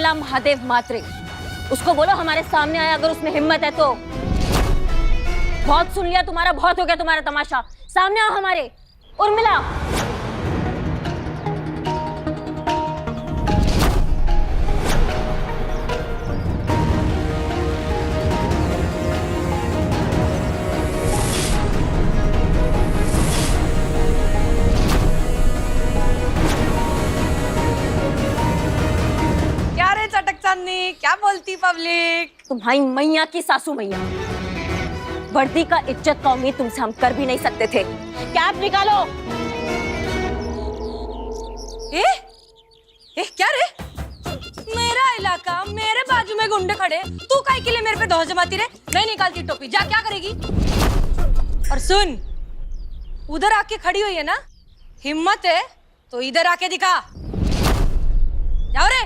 उर्मिला महादेव मात्रे, उसको बोलो हमारे सामने आए, अगर उसमें हिम्मत है तो। बहुत सुन लिया तुम्हारा, बहुत हो गया तुम्हारा तमाशा, सामने आओ हमारे। उर्मिला। क्या रे चटक चांदनी, क्या बोलती पब्लिक? तुम्हारी मैया की सासू मैया, वर्दी का इज्जत का उम्मीद तुमसे हम कर भी नहीं सकते थे। कैप निकालो। क्या रे? मेरा इलाका, मेरे बाजू में गुंडे खड़े, तू काहे के लिए मेरे पे दौड़ जमाती रे? नहीं निकालती टोपी, जा क्या करेगी? और सुन, उधर आके खड़ी हुई है ना, हिम्मत है तो इधर आके दिखा। जाओ रे।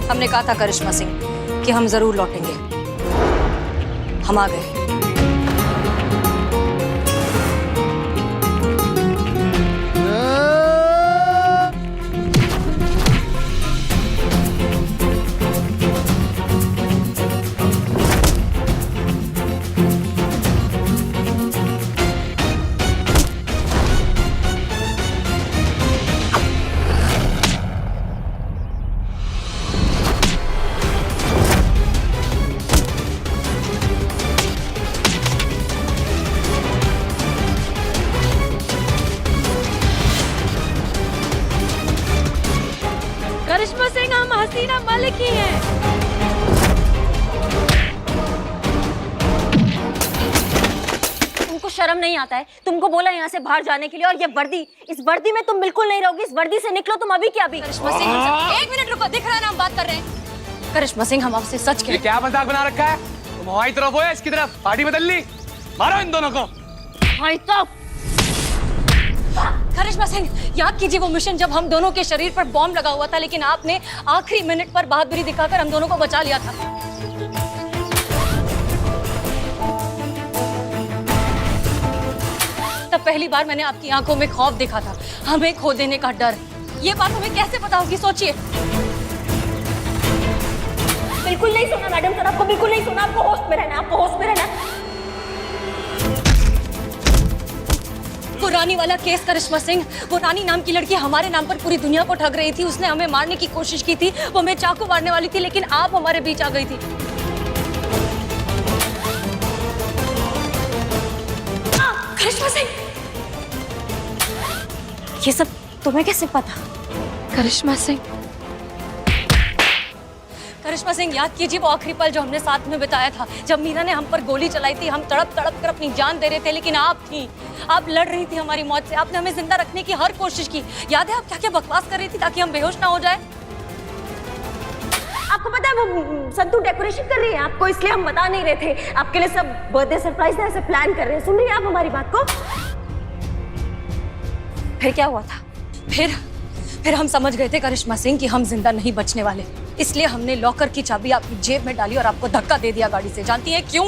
हमने कहा था करिश्मा सिंह कि हम जरूर लौटेंगे। हम आ गए। करिश्मा सिंह, हम हसीना मलिक ही हैं। तुमको शर्म नहीं आता है? तुमको बोला यहाँ से बाहर जाने के लिए, और ये वर्दी, इस वर्दी में तुम बिल्कुल नहीं रहोगी। इस वर्दी से निकलो तुम अभी क्या अभी। करिश्मा सिंह, एक मिनट रुको, दिख रहा है ना हम बात कर रहे हैं। करिश्मा सिंह, हम आपसे सच कह। क्या मजाक बना रखा है? तुम हमारी तरफ हो या इसकी तरफ? पार्टी बदल ली, मारो इन दोनों को। भाई तो करिश्मा सिंह, याद कीजिए वो मिशन जब हम दोनों के शरीर पर बॉम्ब लगा हुआ था, लेकिन आपने आखिरी मिनट पर बहादुरी दिखाकर हम दोनों को बचा लिया था। तब पहली बार मैंने आपकी आंखों में खौफ देखा था, हमें खो देने का डर। ये बात हमें कैसे पता होगी, सोचिए। बिल्कुल नहीं सुना मैडम सर, आपको बिल्कुल नहीं सुना। आपको होश में रहना, आपको होश में रहना। वो रानी वाला केस, करिश्मा सिंह, वो रानी नाम की लड़की हमारे नाम पर पूरी दुनिया को ठग रही थी। उसने हमें मारने की कोशिश की थी, वो हमें चाकू मारने वाली थी, लेकिन आप हमारे बीच आ गई थी। करिश्मा सिंह, ये सब तुम्हें कैसे पता? करिश्मा सिंह, करिश्मा सिंह, याद कीजिए वो आखिरी पल जो हमने साथ में बिताया था, जब मीरा ने हम पर गोली चलाई थी। हम तड़प तड़प कर अपनी जान दे रहे थे, लेकिन आप लड़ रही थी हमारी मौत से। आपने हमें जिंदा रखने की हर कोशिश की। याद है आप क्या क्या बकवास कर रही थी ताकि हम बेहोश ना हो जाए? आपको पता है वो संतू डेकोरेशन कर रही है आपको, इसलिए हम बता नहीं रहे थे। आपके लिए सब बर्थडे सरप्राइज ऐसे प्लान कर रहे हैं। सुन रही हैं आप हमारी बात को? फिर क्या हुआ था? फिर हम समझ गए थे करिश्मा सिंह कि हम जिंदा नहीं बचने वाले, इसलिए हमने लॉकर की चाबी आपकी जेब में डाली और आपको धक्का दे दिया गाड़ी से। जानती हैं क्यों?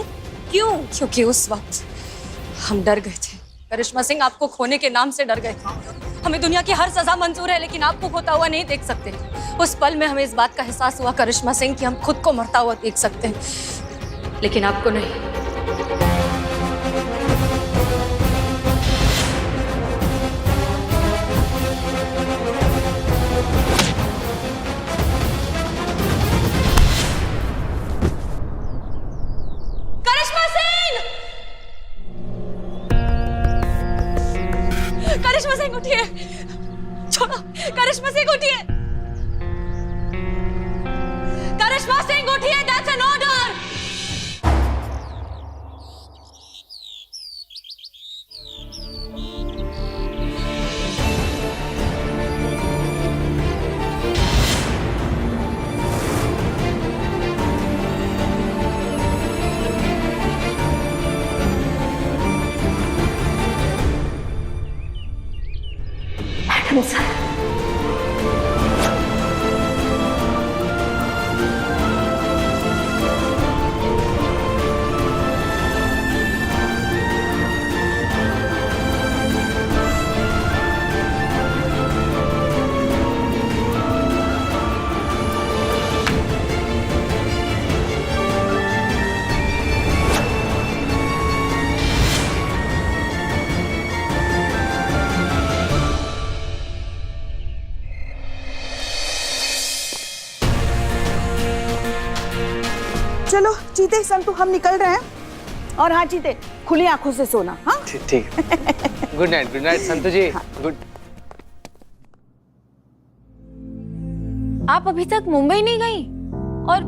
क्योंकि उस वक्त हम डर गए थे। करिश्मा सिंह, आपको खोने के नाम से डर गए थे। हमें दुनिया की हर सजा मंजूर है, लेकिन आपको खोता हुआ नहीं देख सकते। उस पल में हमें इस बात का एहसास हुआ करिश्मा सिंह कि हम खुद को मरता हुआ देख सकते हैं, लेकिन आपको नहीं। करिश्मा सिंह उठिए, छोड़ो। करिश्मा सिंह उठिए, करिश्मा सिंह उठिए, दैट्स एन ऑर्डर। चलो चीते, संतू, हम निकल रहे हैं। और हाँ चीते, खुली आंखों से सोना। हाँ ठीक। गुड नाइट संतू जी। गुड। आप अभी तक मुंबई नहीं गई? और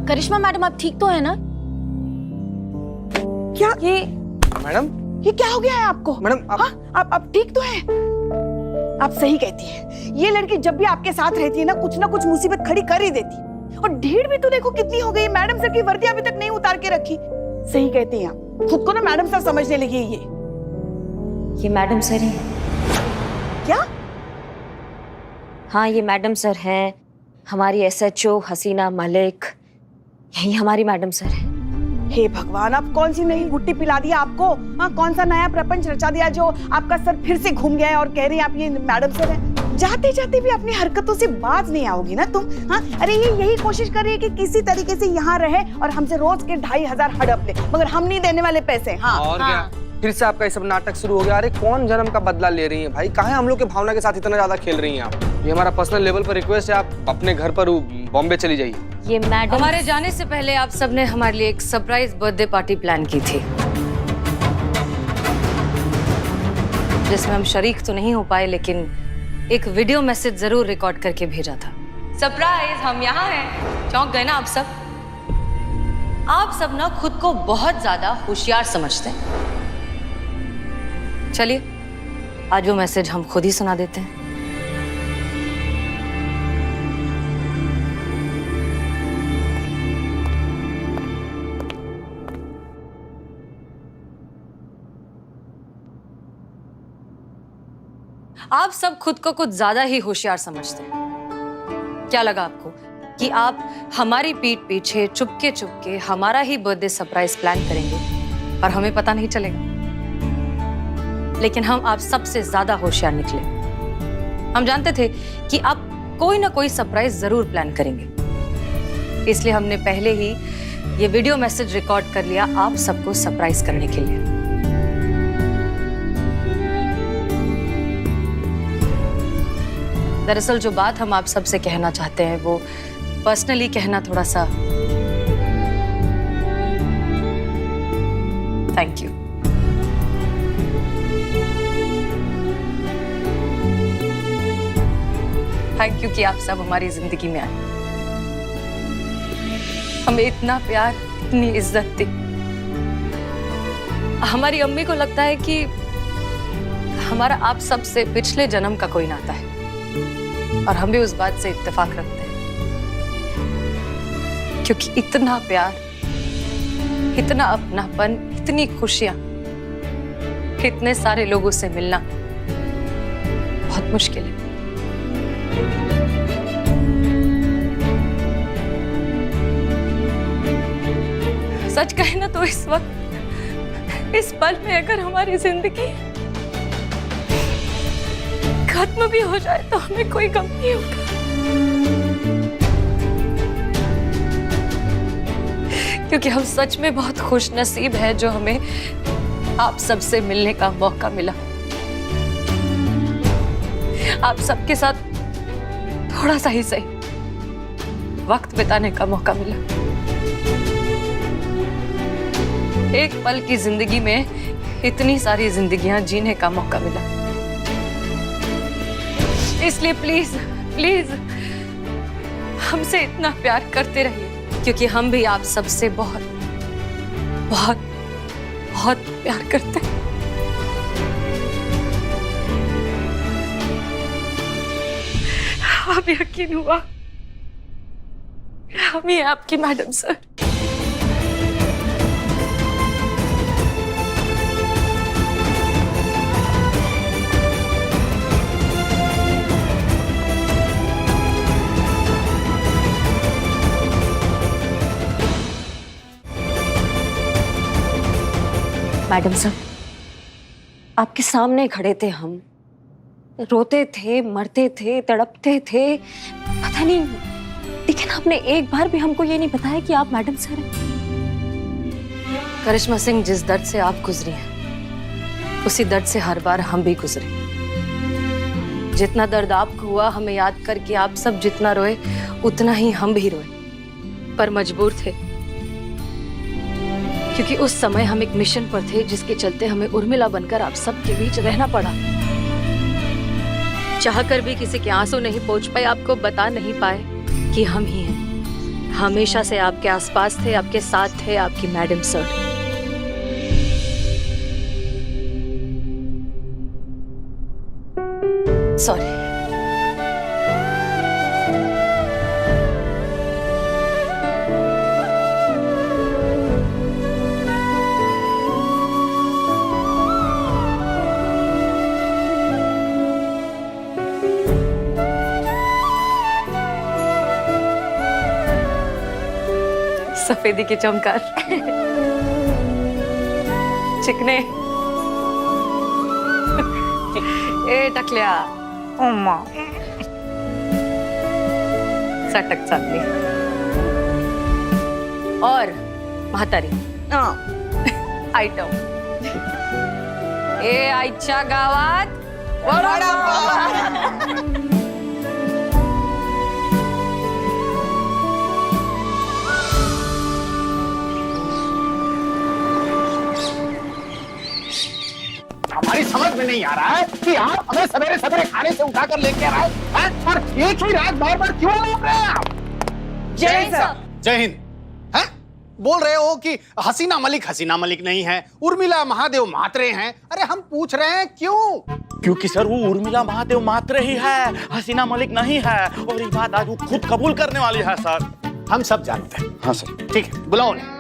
करिश्मा मैडम, आप ठीक तो है ना? क्या मैडम, ये क्या हो गया है आपको? मैडम आप ठीक तो हैं? आप सही कहती हैं। ये लड़की जब भी आपके साथ रहती है ना कुछ मुसीबत खड़ी कर ही देती। और ढीठ भी तो देखो कितनी हो गई। मैडम सर की वर्दी अभी तक नहीं उतार के रखी। सही कहती हैं आप, खुद को ना मैडम सर समझने लगी है ये मैडम सर है। क्या? हाँ, ये मैडम सर है, हमारी SHO हसीना मलिक, यही हमारी मैडम सर है। हे भगवान, आप कौन सी नई गुट्टी पिला दिया आपको? हाँ, कौन सा नया प्रपंच रचा दिया जो आपका सर फिर से घूम गया है और कह रही है आप ये मैडम सर है? जाते जाते भी अपनी हरकतों से बाज नहीं आओगी ना तुम? हाँ, अरे ये यही कोशिश कर रही है कि किसी तरीके से यहाँ रहे और हमसे रोज के 2500 हड़प ले, मगर हम नहीं देने वाले पैसे। हाँ और क्या? फिर से आपका ये सब नाटक शुरू हो गया। अरे कौन जन्म का बदला ले रही हैं भाई? काहे हम लोग के भावना के साथ इतना ज्यादा खेल रही हैं आप? ये हमारा पर्सनल लेवल पर रिक्वेस्ट है, आप अपने घर पर बॉम्बे चली जाइए। ये मैडम, हमारे जाने से पहले आप सबने हमारे लिए एक सरप्राइज बर्थडे पार्टी प्लान की थी, जिसमें हम शरीक तो नहीं हो पाए, लेकिन एक वीडियो मैसेज जरूर रिकॉर्ड करके भेजा था। सरप्राइज, हम यहाँ हैं। चौंक गए ना आप सब? आप सब ना खुद को बहुत ज्यादा होशियार समझते हैं। चलिए, आज वो मैसेज हम खुद ही सुना देते हैं। आप सब खुद को कुछ ज्यादा ही होशियार समझते हैं। क्या लगा आपको कि आप हमारी पीठ पीछे चुपके चुपके हमारा ही बर्थडे सरप्राइज प्लान करेंगे और हमें पता नहीं चलेगा? लेकिन हम आप सबसे ज्यादा होशियार निकले। हम जानते थे कि आप कोई ना कोई सरप्राइज जरूर प्लान करेंगे, इसलिए हमने पहले ही ये वीडियो मैसेज रिकॉर्ड कर लिया आप सबको सरप्राइज करने के लिए। दरअसल जो बात हम आप सबसे कहना चाहते हैं वो पर्सनली कहना थोड़ा सा। Thank you. थैंक यू कि आप सब हमारी जिंदगी में आए। हमें इतना प्यार, इतनी इज्जत दी। हमारी अम्मी को लगता है कि हमारा आप सबसे पिछले जन्म का कोई नाता है, और हम भी उस बात से इत्तेफाक रखते हैं, क्योंकि इतना प्यार, इतना अपनापन, इतनी खुशियां इतने सारे लोगों से मिलना बहुत मुश्किल है। सच कहे ना तो इस वक्त, इस पल में अगर हमारी जिंदगी खत्म भी हो जाए तो हमें कोई गम नहीं होगा, क्योंकि हम सच में बहुत खुश नसीब है जो हमें आप सबसे मिलने का मौका मिला, आप सबके साथ थोड़ा सा ही सही वक्त बिताने का मौका मिला। एक पल की जिंदगी में इतनी सारी जिंदगियां जीने का मौका मिला। इसलिए प्लीज प्लीज हमसे इतना प्यार करते रहिए, क्योंकि हम भी आप सबसे बहुत बहुत बहुत प्यार करते हैं। अब यकीन हुआ हम ही आपकी मैडम सर। मैडम सर, आपके सामने खड़े थे हम, रोते थे, मरते थे, तड़पते थे, पता नहीं, लेकिन आपने एक बार भी हमको ये नहीं बताया कि आप मैडम सर हैं। करिश्मा सिंह, जिस दर्द से आप गुजरी हैं, उसी दर्द से हर बार हम भी गुजरे। जितना दर्द आपको हुआ, हमें याद करके आप सब जितना रोए, उतना ही हम भी रोए, पर मजबूर थे, क्योंकि उस समय हम एक मिशन पर थे जिसके चलते हमें उर्मिला बनकर आप सबके बीच रहना पड़ा। चाहकर भी किसी के आंसू नहीं पहुंच पाए, आपको बता नहीं पाए कि हम ही हैं। हमेशा से आपके आसपास थे, आपके साथ थे, आपकी मैडम सर। सॉरी। सफेदी की चमकार, चिकने, ए टकलिया, अम्मा सटक चालली, और म्हातारी आयटम, ए आईच्या गावात हमारी समझ में नहीं आ रहा है कि आप हमें सवेरे सवेरे खाने से उठाकर लेके आ रहे हैं, और एक ही रात बार बार क्यों बोल रहे हैं आप? जय सर। जय हिंद। हैं? बोल रहे हो कि हसीना मलिक नहीं है, उर्मिला महादेव म्हात्रे हैं। अरे हम पूछ रहे हैं क्यों? क्योंकि सर वो उर्मिला महादेव म्हात्रे ही है, हसीना मलिक नहीं है, और ये बात आज वो खुद कबूल करने वाली है सर। हम सब जानते हैं। हाँ सर। ठीक है, बुलाओ उन्हें।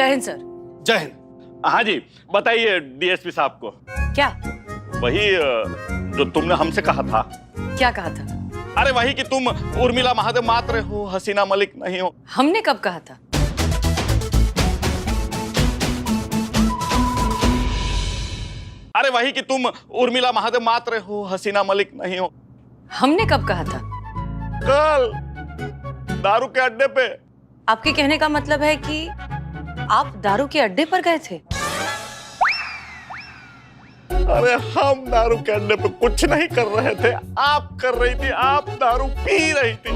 हिंद सर। जय हिंद। हाँ जी, बताइए डीएसपी साहब को। क्या? वही जो तुमने हमसे कहा था। क्या कहा था? अरे वही कि तुम उर्मिला महादेव मात्र हो, हसीना मलिक नहीं हो। हमने कब कहा था? अरे वही कि तुम उर्मिला महादेव मात्र हो, हसीना मलिक नहीं हो। हमने कब कहा था? कल दारू के अड्डे पे। आपके कहने का मतलब है कि आप दारू के अड्डे पर गए थे? अरे हम दारू के अड्डे पे कुछ नहीं कर रहे थे, आप कर रही थी, आप दारू पी रही थी।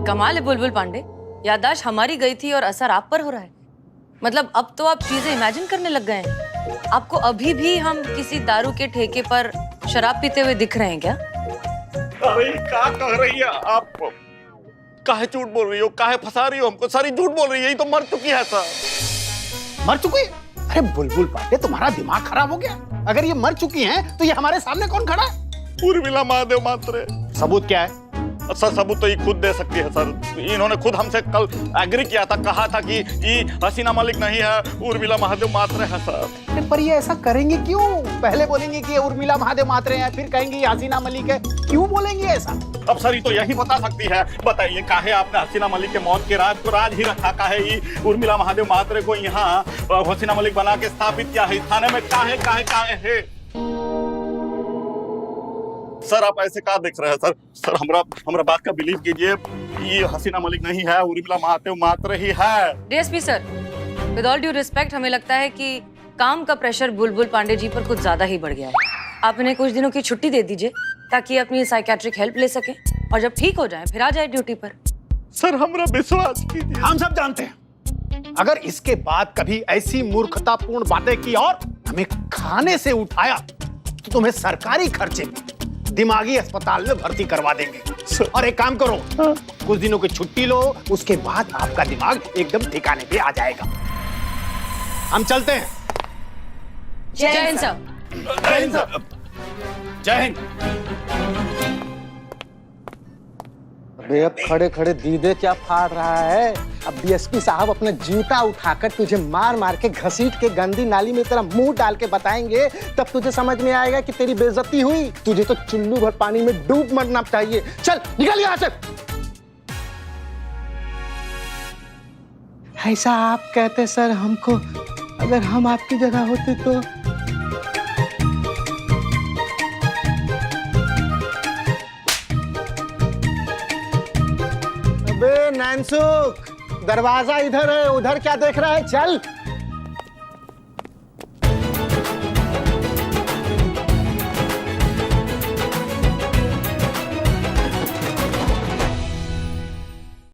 कमाल है बुलबुल पांडे, याददाश्त हमारी गई थी और असर आप पर हो रहा है। मतलब अब तो आप चीजें इमेजिन करने लग गए हैं। आपको अभी भी हम किसी दारू के ठेके पर शराब पीते हुए दिख रहे हैं क्या? अरे क्या कह रही है आप? काहे झूठ बोल रही हो, काहे फंसा रही हो हमको? सारी झूठ बोल रही है, ये तो मर चुकी है सर। मर चुकी? अरे बुलबुल पांडे, तुम्हारा दिमाग खराब हो गया? अगर ये मर चुकी हैं तो ये हमारे सामने कौन खड़ा है? उर्मिला महादेव मात्रे। सबूत क्या है? सर सबूत तो ये खुद दे सकती है सर। इन्होंने खुद हमसे कल एग्री किया था, कहा था कि ये हसीना मलिक नहीं है, उर्मिला महादेव मात्रे है सर। पर ये ऐसा करेंगे क्यों? पहले बोलेंगे कि ये उर्मिला महादेव मात्रे हैं, फिर कहेंगे ये हसीना मलिक है। क्यों बोलेंगे ऐसा? अब सर ये तो यही बता सकती है। बताइए काहे आपने हसीना मलिक के मौत के राज को राज ही रखा? काहे ये उर्मिला महादेव मात्रे को यहाँ हसीना मलिक बना के स्थापित किया है थाने में? काहे काहे काहे है? सर आप ऐसे क्या देख रहे हैं सर? सर हमरा बात का बिलीव कीजिए, ये हसीना मलिक नहीं है, उर्मिला महादेव मात्र ही है। DSP sir, with all due respect, हमें लगता है कि काम का प्रेशर बुलबुल पांडे जी पर कुछ ज्यादा ही बढ़ गया है। आप इन्हें कुछ दिनों की छुट्टी दे दीजिए ताकि अपनी साइकियाट्रिक हेल्प ले सके और जब ठीक हो जाए फिर आ जाए ड्यूटी पर। सर हमरा विश्वास कीजिए। हम सब जानते हैं, अगर इसके बाद कभी ऐसी मूर्खतापूर्ण बातें की और हमें खाने से उठाया तो तुम्हें सरकारी खर्चे दिमागी अस्पताल में भर्ती करवा देंगे। और एक काम करो, कुछ दिनों की छुट्टी लो, उसके बाद आपका दिमाग एकदम ठिकाने पे आ जाएगा। हम चलते हैं। जय हिंद सर। जय हिंद सर। जय हिंद। अबे अब खड़े खड़े दीदे क्या फाड़ रहा है? अब डीएसपी साहब अपना जूता उठाकर तुझे मार मार के घसीट के गंदी नाली में तेरा मुंह डाल के बताएंगे, तब तुझे समझ में आएगा कि तेरी बेइज्जती हुई। तुझे तो चुल्लू भर पानी में डूब मरना चाहिए। चल निकल यहाँ से। ऐसा आप कहते सर हमको, अगर हम आपकी जगह होते तो? अबे नैनसुख, दरवाजा इधर है, उधर क्या देख रहा है? चल।